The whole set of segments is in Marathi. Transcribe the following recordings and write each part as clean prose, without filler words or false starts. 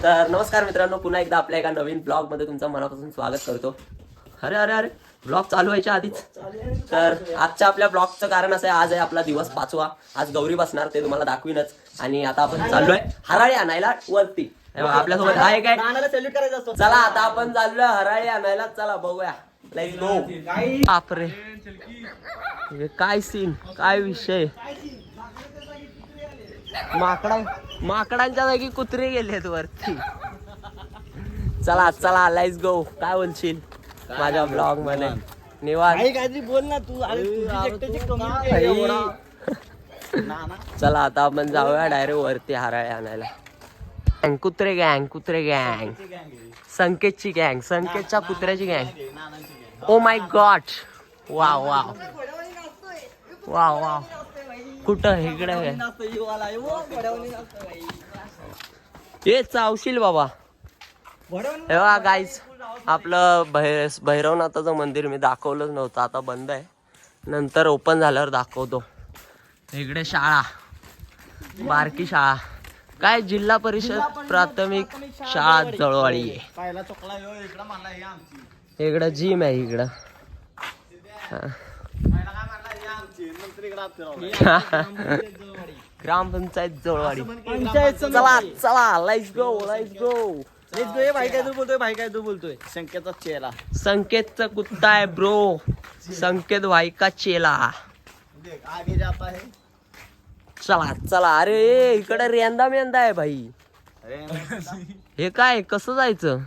तर नमस्कार मित्रांनो, पुन्हा एकदा आपल्या एका नवीन ब्लॉग मध्ये तुमचं मनापासून स्वागत करतो. अरे अरे अरे ब्लॉग चालू व्हायच्या आधीच. तर आजच्या आपल्या ब्लॉगचं कारण असं आहे, आज आहे आपला दिवस 5वा. आज गौरी बसणार, ते तुम्हाला दाखवीनच. आणि आता आपण चाललोय हराळी आणायला वरती. आपल्यासोबत आहे काय, चला आता आपण चाललोय हराळी आणायला. चला बघूया, लेट्स गो. बापरे, काय सीन, काय विषय. माकडांच्या जागी कुत्रे गेलेत वरती. चला चला लेट्स गो. काय बोलशील माझ्या ब्लॉग मध्ये? निवांत काहीतरी बोल ना तू. चला आता आपण जाऊया डायरेक्ट वरती हराळे आणायला. कुत्रे गँग, कुत्रे गँग, संकेतची गँग, संकेतच्या कुत्र्याची गँग. ओ my God, wow wow wow wow. कुठं इकडे हे चावशील बाबा. हे बघा गाईज, आपलं भैरवनाथाचं मंदिर मी दाखवलंच नव्हतं, आता बंद आहे. नंतर ओपन झाल्यावर दाखवतो. इकडे शाळा, बारकी शाळा, काय जिल्हा परिषद प्राथमिक शाळा जळवाडी आहे. इकडं जिम आहे इकडं. ग्रामपंचायत जळवाडी. चला चला लेट्स गो, लेट्स गो. भाई काय तू बोलतोय, भाई काय तू बोलतोय. संकेतचा चेला, संकेतचा कुत्ता आहे ब्रो. संकेत भाई का चेला. आगे जाता है. चला चला. अरे इकडे रेंदा मेंदा आहे भाई. हे काय, कसं जायचं?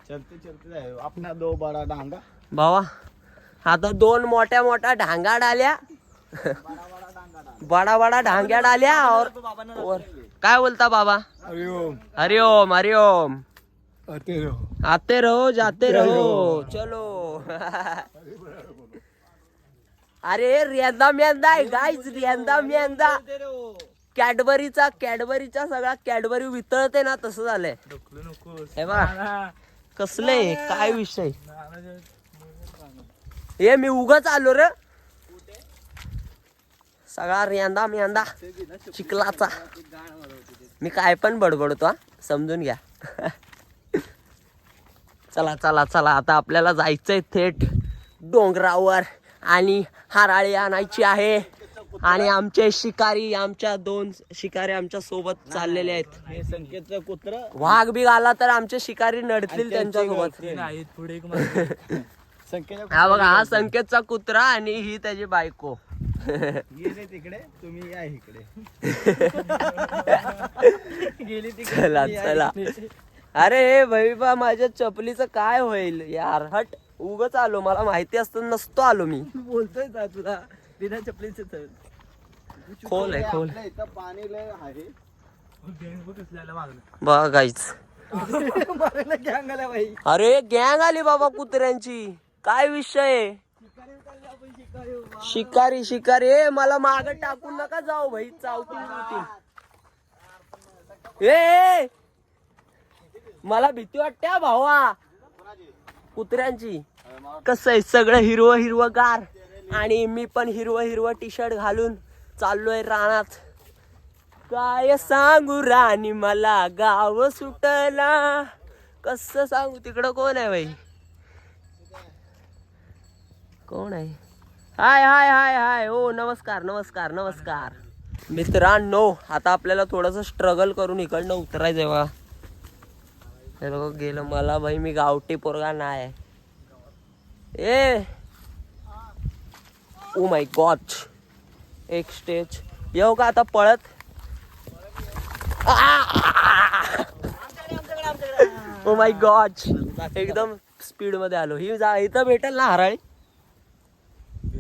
चलते चलते आपला दो बडा डांगा बाबा. आता दोन मोठ्या मोठ्या ढांगा डाल्या, बडा बडा ढांग्या डाल्या. और काय बोलता बाबा? हरिओम हरिओम हरिओम. आते रहो जाते रहो चलो. अरे रेंदा मेंदा आहे गाईज, रेंदा मेंदा. कॅडबरीचा सगळा कॅडबरी वितळते ना, तसं झालंय. हे बा कसले, काय विषय. हे मी उगाच आलो रे. सगळा रेंदा मेंदा चिखलाचा. मी काय पण बडबडतो हा, समजून घ्या. चला चला चला, आता आपल्याला जायचंय थेट डोंगरावर आणि हराळी आणायची आहे. आणि आमचे शिकारी, आमच्या 2 शिकारी आमच्या सोबत चाललेले आहेत. हे संकेतचं कुत्र. वाघ बी आला तर आमचे शिकारी नडतील त्यांच्या सोबत. हा बघा, हा संकेतचा कुत्रा आणि ही त्याची बायको. गेले तिकडे, तुम्ही या इकडे. गेली तिकडे, चला चला. अरे भैबा, माझ्या चपलीचं काय होईल यार. हट, उगच आलो. मला माहिती असतं नसतो आलो मी. बोलतोय का तुला बिना चपलीचे तर. खोल आहे, खोल. इथं पाणी लय आहे. बघा गाईच. गँग आला भाई. अरे गँग आली बाबा कुत्र्यांची. काय विषय. शिकारी शिकारी. मला माग टाकून नका जाऊ भाई, चावतील. ए मला भीती वाटते भावा कुत्र्यांची. कसं आहे, सगळं हिरवं हिरवं गार. आणि मी पण हिरवं हिरवं टी शर्ट घालून चाललोय रानात. काय सांगू राणी मला गाव सुटला. कसं सांगू. तिकडं कोण आहे बाई, कोण आहे? हाय हाय हाय हाय. हो नमस्कार नमस्कार नमस्कार मित्रांनो. आता आपल्याला थोडंसं स्ट्रगल करून इकडनं उतरायचंय बघा. हे लोक गेलं. मला भाई, मी गावठी पोरगा नाही. ए ओ माय गॉड. एक स्टेज येऊ का आता पळत. ओ माय गॉड, एकदम स्पीड मध्ये आलो. ही इथं भेटेल ना हराळी?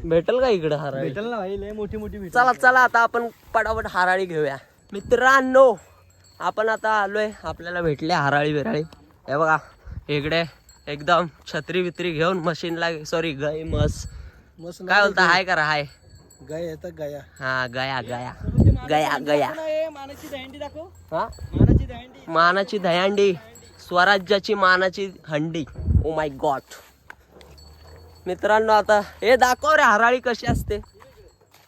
भेटेल का इकडे हराळी? भेटेल ना भाई, लय मोठी मोठी. चला चला, आता आपण पटापट हराळी घेऊया. मित्रांनो, आपण आता आलोय, आपल्याला भेटले हराळी बिराळी. हे बघा इकडे एकदम छत्री बित्री घेऊन मशीनला, सॉरी गाय मस काय बोलता, हाय करा हाय. गया तर गया. हा गया गया गया गया. मानाची दहंडी दाखव. हा, मानाची दहंडी. मानाची दहीहंडी, स्वराज्याची मानाची हंडी. ओ माय गॉड. मित्रांनो, आता हे दाखव रे हराळी कशी असते.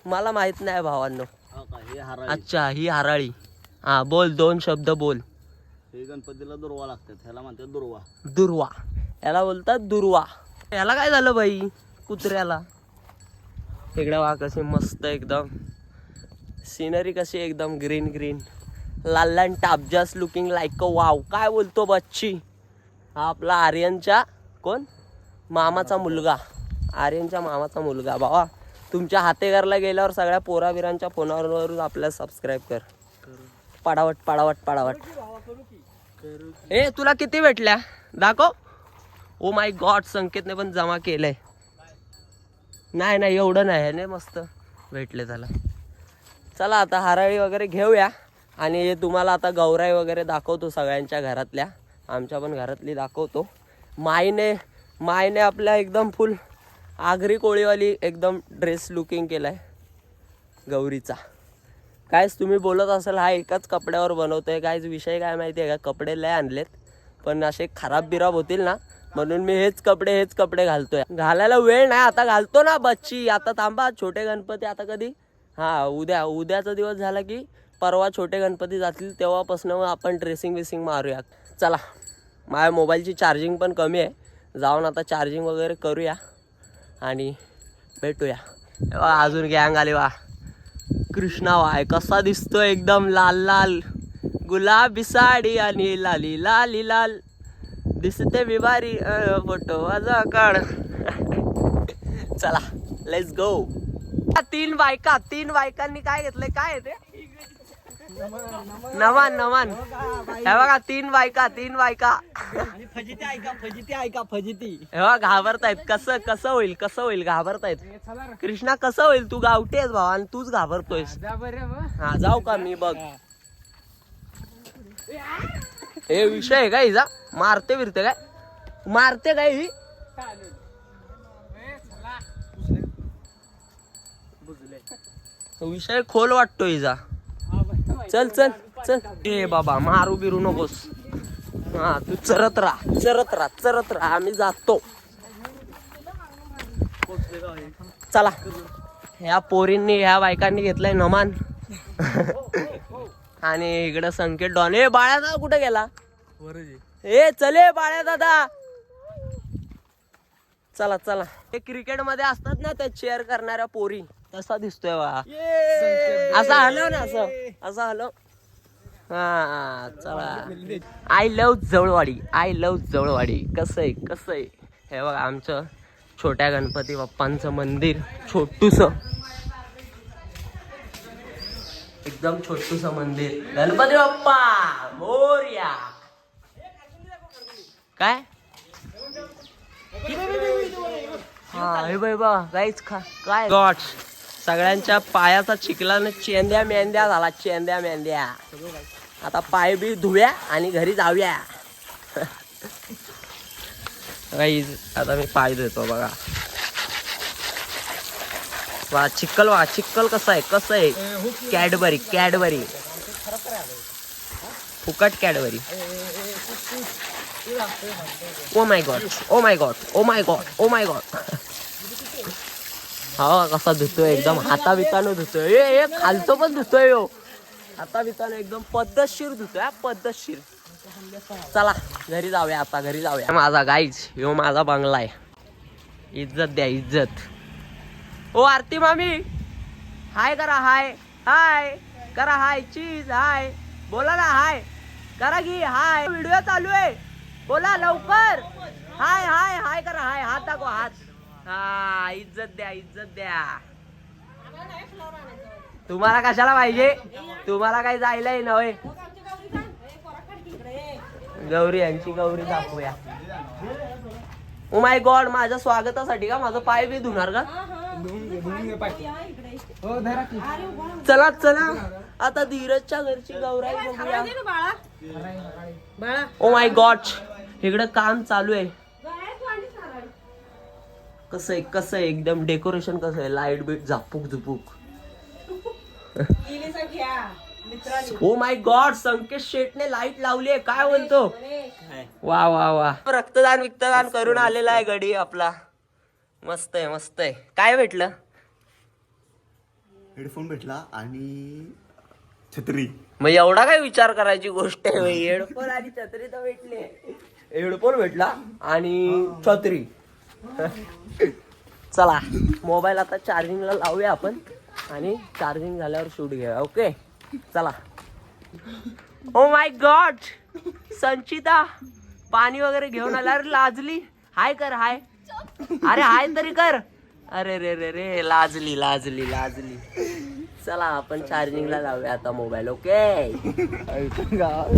मला माहित नाही भावांनो. अच्छा, ही हराळी. हा बोल, 2 शब्द बोल. हे गणपतीला दुर्वा लागतात, ह्याला म्हणतात दुर्वा. दुर्वा, याला बोलतात दुर्वा. याला काय झालं बाई कुत्र्याला? इकडे वा कशी मस्त एकदम सिनरी, कशी एकदम ग्रीन ग्रीन, लाल लाल top, just looking like a wow. काय बोलतो बच्ची? हा आपला आर्यनच्या कोण मामाचा मुलगा, आर्यनच्या मामाचा मुलगा. बाबा तुमच्या हातेघरला गेल्यावर सगळ्या पोराबिरांच्या फोनावर आपल्याला सबस्क्राईब कर. पडावट पडावट पडावट. ए तुला किती भेटल्या दाखव. ओ माय गॉड, संकेतने पण जमा केलंय. नाही नाही एवढं नाही, ह्याने मस्त भेटले त्याला. चला आता हराळी वगैरे घेऊया आणि तुम्हाला आता गौराई वगैरे दाखवतो सगळ्यांच्या घरातल्या, आमच्या पण घरातली दाखवतो. मायने आपल्या एकदम फुल आगरी कोळीवाली एकदम ड्रेस लुकिंग केलाय गौरीचा. कायच तुम्ही बोलत असाल हा एकाच कपड्यावर बनवतोय, कायच विषय काय माहिती आहे का? कपडे लय आणलेत पण असे खराब बिराब होतील ना, म्हणून मी हेच कपडे घालतोय. घालायला वेळ नाही, आता घालतो ना बच्ची. आता थांबा, छोटे गणपती आता कधी? हा उद्याचा दिवस झाला की परवा छोटे गणपती जातील, तेव्हापासून आपण ड्रेसिंग विसिंग मारूया. चला, माझ्या मोबाईलची चार्जिंग पण कमी आहे, जाऊन आता चार्जिंग वगैरे करूया आणि भेटूया. अजून गँग आली वा. कृष्णा वाय कसा दिसतोय, एकदम लाल लाल गुलाबी साडी आणि लाली लाली लाल दिसते बिबारी. फोटो माझा काढ. चला लेट्स गो. तीन बायकांनी काय घेतलंय? काय आहे ते? नमन. हे बघा तीन बायका फजिती. हे बघा घाबरतायत. कसं होईल घाबरतायत. कृष्णा कसं होईल? तू गावठी आहेस भावा आणि तूच घाबरतोयस. हा जाऊ का मी? बघ हे विषय आहे का हिचा? मारते काय ही? विषय खोल वाटतो हिचा. चल ए बाबा मारू बिरू नकोस. हा तू चरत राहा आम्ही जातो. चला, ह्या पोरींनी ह्या बायकांनी घेतलंय नमान आणि इकडं संकेत डॉन. ए बाळ्या दादा कुठे गेला? ए चले बाळ्या दादा. चला हे क्रिकेट मध्ये असतात ना त्या चेअर करणाऱ्या पोरी, तसा दिसतोय बा. असा हलव ना, असं हलव. हा चला. I love Jawalwadi. कसं आहे? हे बघा आमचं छोट्या गणपती बाप्पांचं मंदिर, एकदम छोटूस मंदिर. गणपती बाप्पा मोरया. काय हा हे बाई बा गाईच काय गॉड, सगळ्यांच्या पायाचा चिखलाने चेंद्या मेंद्या झाला. आता पाय बी धुव्या आणि घरी जाऊया. आता मी पाय धुतो बघा. वा चिक्कल कसं आहे? कॅडबरी फुकट कॅडबरी. O my God. हा कसा धुतोय, एकदम हाता बितानो धुतोय. ए खालतो पण धुतोय यो, हाता बितानो एकदम पद्धतशीर धुतोय. चला घरी जाऊया. माझा गाईज यो माझा बंगला आहे. इज्जत द्या. ओ आरती मामी हाय करा. हाय चीज हाय बोला ना. हाय करा की. हाय व्हिडिओ चालू आहे, बोला लवकर. हाय करा. हात दाखवा, हात. हा इज्जत द्या. तुम्हाला कशाला पाहिजे? तुम्हाला काय जायलाय नव्हे? यांची गौरी दाखवूया. ओ माय गॉड, माझ्या स्वागतासाठी का माझं पाय बी धुणार का? चला आता धीरजच्या घरची गौराई बघूया. ओ माय गॉड, इकडे काम चालू आहे. कसं आहे एकदम डेकोरेशन कसं आहे? लाईट बीट झुपूक. ओ माय गॉड, संकेत शेटने लाईट लावली आहे. काय बोलतो? वा. रक्तदान करून आलेला आहे गडी आपला. मस्त आहे. काय भेटलं? हेडफोन भेटला आणि छत्री. मग एवढा काय विचार करायची गोष्ट आहे. हेडफोन आणि छत्री तर भेटले. हेडफोन भेटला आणि छत्री. चला मोबाईल आता चार्जिंगला लावूया आपण आणि चार्जिंग झाल्यावर शूट घेऊया. ओके चला. ओ माय गॉड संचिता पाणी वगैरे घेऊन आला. अरे लाजली. हाय कर हाय. अरे हाय तरी कर. अरे रे रे रे लाजली लाजली लाजली. चला आपण चार्जिंगला लावूया आता मोबाईल. ओके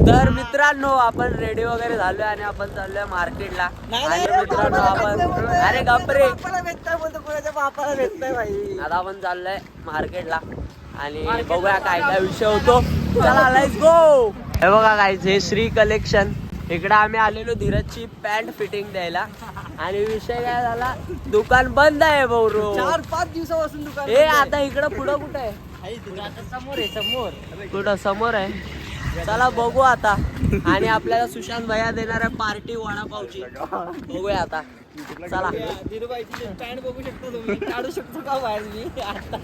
तर मित्रांनो आपण रेडी वगैरे झालोय आणि आपण चाललोय मार्केटला. आणि मित्रांनो आपण अरे गपरे आता आपण चाललोय मार्केटला आणि बघूया काय काय विषय होतो. चला लेट्स गो. हे बघा काय हे श्री कलेक्शन. इकडे आम्ही आलेलो धीरजची पॅन्ट फिटिंग द्यायला आणि विषय काय झाला दुकान बंद आहे भाऊ. 4-5 दिवसापासून दुकान हे आता इकडं पुढं कुठं आहे. समोर आहे समोर. कुठं समोर आहे. चला बघू आता. आणि आपल्याला सुशांत भैया देणार आहे पार्टी वडापावची. बघूया आता. चला धीरूबाईची पॅन्ट बघू शकता तुम्ही. काढू शकतो का बाहेर मी आता.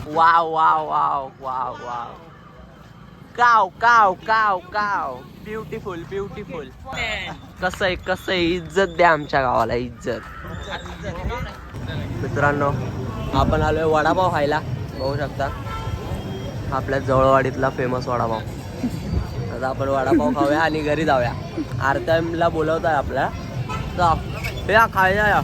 Wow wow wow wow wow. काव काव काव काव. Beautiful beautiful. कसं आहे इज्जत द्या आमच्या गावाला इज्जत. मित्रांनो आपण आलोय वडापाव खायला. बघू शकता आपल्या जवळवाडीतला फेमस वडापाव. आता आपण वडापाव खाऊया आणि घरी जाऊया. आरतीएमला बोलवत आहे आपल्याला. या खायला या.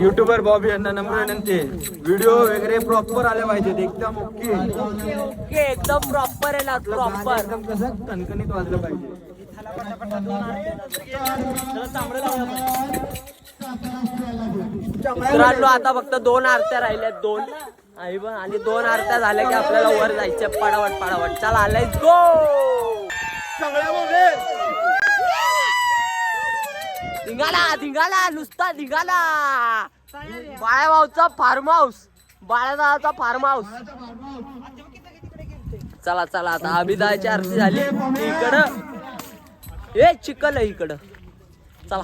युट्यूबर बॉबी यांना नम्र विनंती. व्हिडिओ वगैरे प्रॉपर आले पाहिजेत. एकदम ओके ओके एकदम प्रॉपर आहे ना प्रॉपर. एकदम कसं कणकणीत वाजलं पाहिजे. मित्रांनो आता फक्त 2 आरत्या राहिल्यात. 2 आणि 2 आरत्या झाल्या की आपल्याला वर जायचं पडावट पडावट. चला लेट्स गो. धिंगाला धिंगाला नुसता धिंगाला. बाळाभाऊचा फार्म हाऊस. बाळाभाऊचा फार्म हाऊस. चला चला आता अभिदाची आरती झाली इकडं. ए चिकल आहे इकडं. चला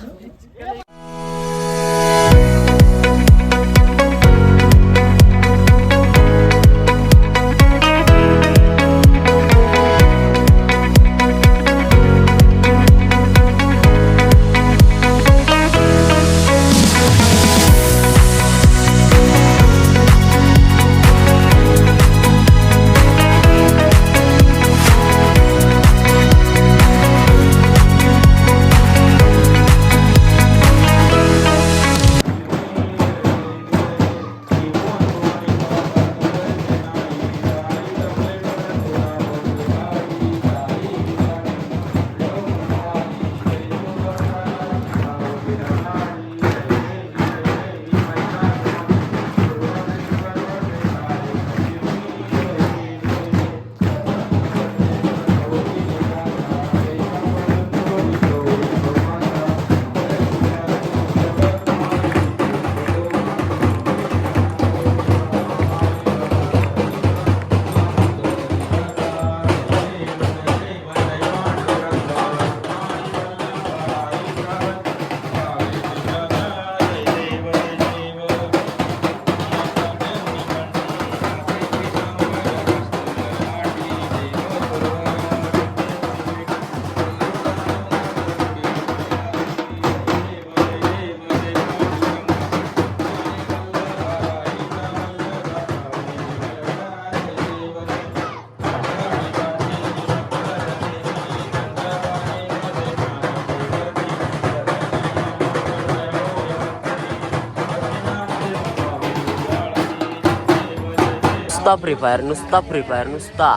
नुसता फ्री फायर नुसता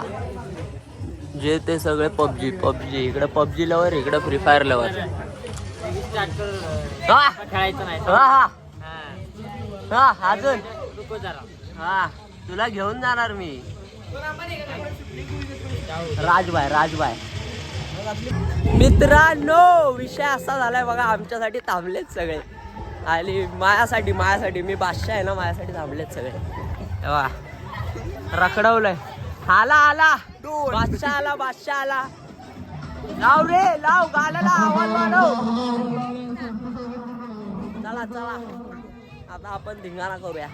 जे ते सगळे पबजी इकडे पबजी लवर इकडे फ्री फायर लवर. खेळायचं नाही. हा अजून हा तुला घेऊन जाणार मी. राजबाय मित्रांनो विषय असा झालाय बघा, आमच्यासाठी थांबलेत सगळे आणि मायासाठी मी बादशाह आहे ना, माझ्यासाठी थांबलेत सगळे. तेव्हा रखडवलंय. आला बादशाह आला. लाव गाण्याला आवाज वाढव. चला आता आपण धिंगाणा करूया.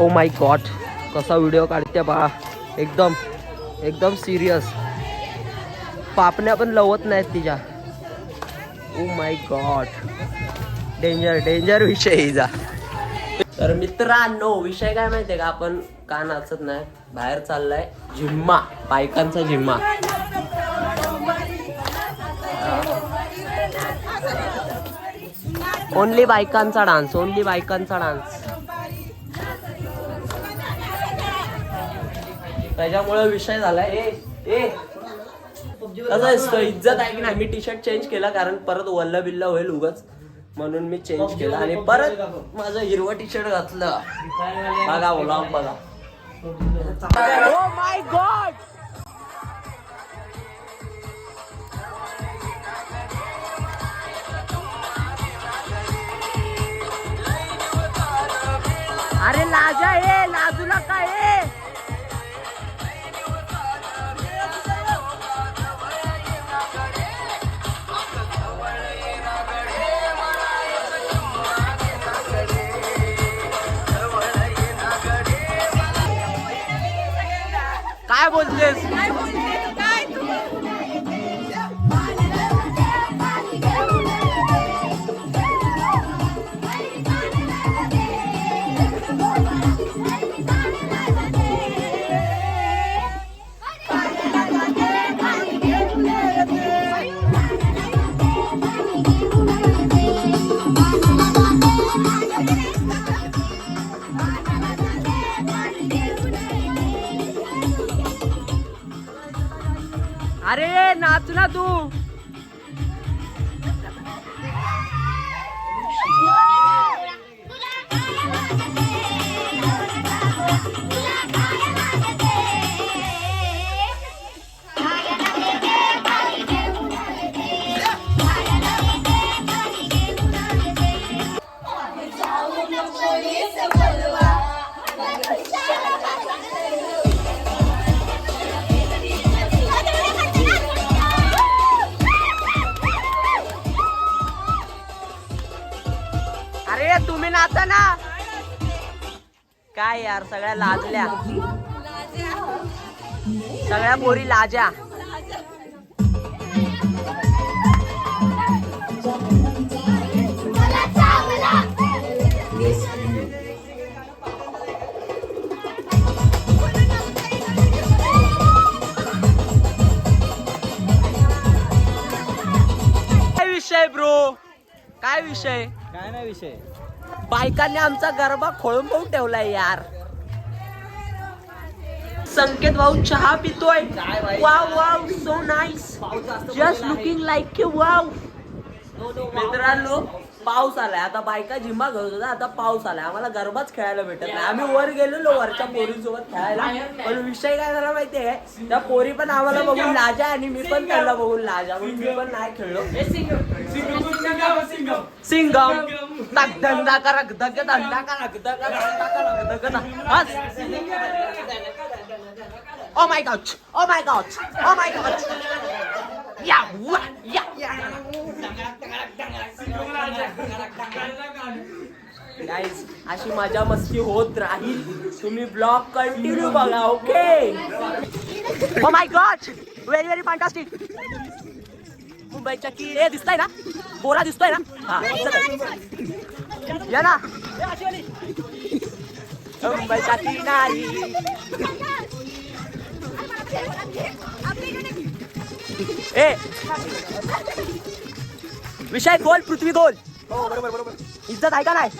ओ माय गॉड, कसा व्हिडिओ काढते बा. एकदम सिरियस. पापण्या पण लवत नाहीत तिच्या. ओ माय गॉड, डेंजर विषय हिचा. तर मित्रांनो विषय काय माहितीये का, आपण का नाचत नाही, बाहेर चाललाय जिम्मा, बायकांचा जिम्मा. ओनली बायकांचा डान्स. त्याच्यामुळे विषय झालाय. कसं इज्जत आहे की नाही. मी टी शर्ट चेंज केला कारण परत वल्ला बिल्ला होईल उगाच, म्हणून मी चेंज केला आणि परत माझं हिरवं टी शर्ट घातलं. बघा व्लॉग बघा. ओ माय गॉड, अरे लाजा लाजूला काय. काय बोलतेस. अरे नाच ना तू. तुम्ही नाचा ना. काय यार, सगळ्या लाजल्या, सगळ्या पोरी लाजा. काय विषय ब्रो, काय विषय. काय नाही विषय. बायकांनी आमचा गरबा खोळून पाहून ठेवलाय यार. संकेत भाऊ चहा पितोय. Wow so nice, just looking like you. Wow मित्रांनो, पाऊस आलाय आता. बायका जिम्मा घेत होता, आता पाऊस आलाय. आम्हाला गरबाच खेळायला भेटत नाही. आम्ही वर गेलेलो वरच्या पोरींसोबत खेळायला, पण विषय काय झाला माहितीये काय, त्या पोरी पण आम्हाला बघून लाजा आणि मी पण त्यांना बघून लाजा, म्हणून मी पण नाही खेळलो. सिंगम तक धंदा करक धक धंदा करक धक धक धक. Oh my gosh! Oh my gosh! Oh my gosh! Yeah! Yeah! Guys अशी मजा मस्ती होत राहील. तुम्ही ब्लॉग कंटिन्यू बघा. Okay. O my God, very very fantastic. मुंबईच्या किडे दिसताय ना, बोरा दिसतोय ना. हा या ना मुंबईच्या किनारी. ए विषय गोल पृथ्वी गोल. हो बरोबर बरोबर. इज्जत आहे का नाही.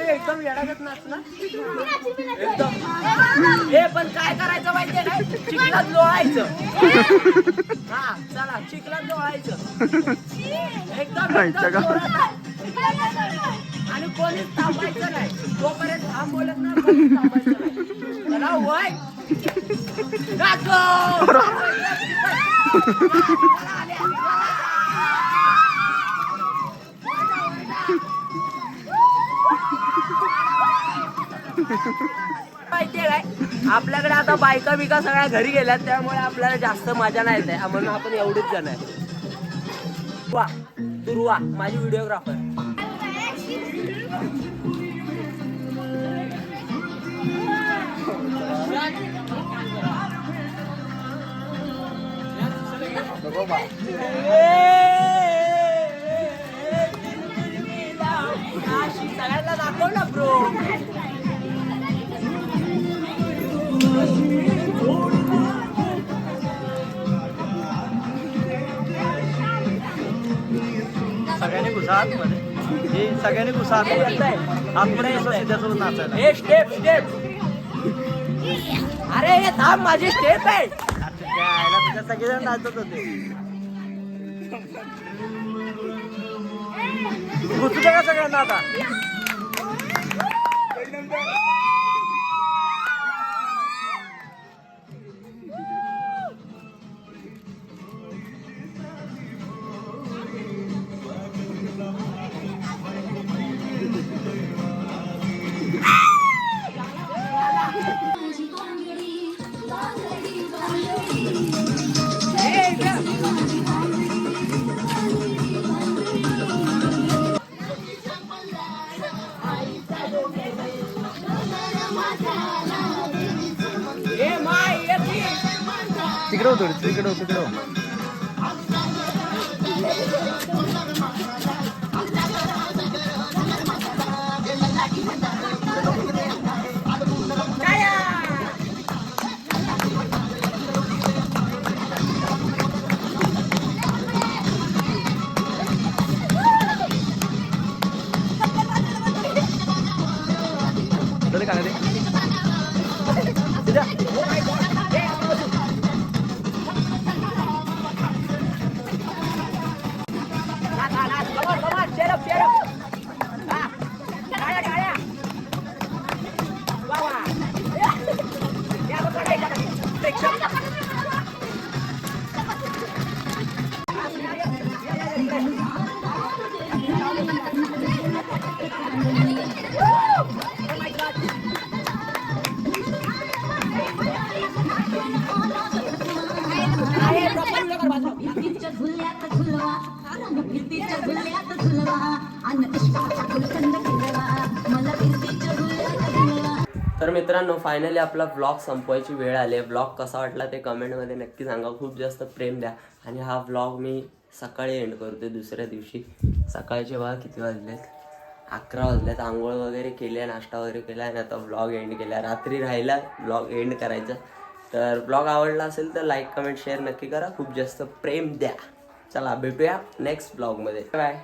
एकदम येडागत नाच ना एकदम. हे पण काय करायचं माहितीये काय, चिखलात लोळायचं. हा चला चिखलात लोळायचं एकदम आणि कोणीच थांबायचं नाही. जोपर्यंत थांबवलं ना कोणीच थांबायचं नाही. चला वय माहितीये काय, आपल्याकडे आता बायका बिका सगळ्या घरी गेल्यात, त्यामुळे आपल्याला जास्त मजा नाही येते. म्हणून आपण एवढीच जण आहे. वा दुर्वा माझी व्हिडिओग्राफर. सगळ्यांना दाखव ना ब्रो. सगळ्यांनी घुसा आतमध्ये. हे सगळ्यांनी घुसा आतमध्ये. आतमध्ये त्यासोबत नाचायला. हे स्टेप स्टेप. अरे हे थांब माझी स्टेप आहे. तुझ्या सगळेजण नाचत होते. घुसू का सगळ्यांना आता. तिकडे होतो तिकडे होतो तिकडे. काय तर मित्रांनो फायनली आपला ब्लॉग संपवायची वेळ आली आहे. ब्लॉग कसा वाटला ते कमेंटमध्ये नक्की सांगा. खूप जास्त प्रेम द्या. आणि हा ब्लॉग मी सकाळी एंड करते. दुसऱ्या दिवशी सकाळचे बघा किती वाजलेत, 11 वाजलेत. आंघोळ वगैरे केल्या, नाश्ता वगैरे केला आणि आता ब्लॉग एंड केला. रात्री राहिला ब्लॉग एंड करायचा. तर ब्लॉग आवडला असेल तर लाईक कमेंट शेअर नक्की करा. खूप जास्त प्रेम द्या. चला भेटूया नेक्स्ट ब्लॉगमध्ये. बाय.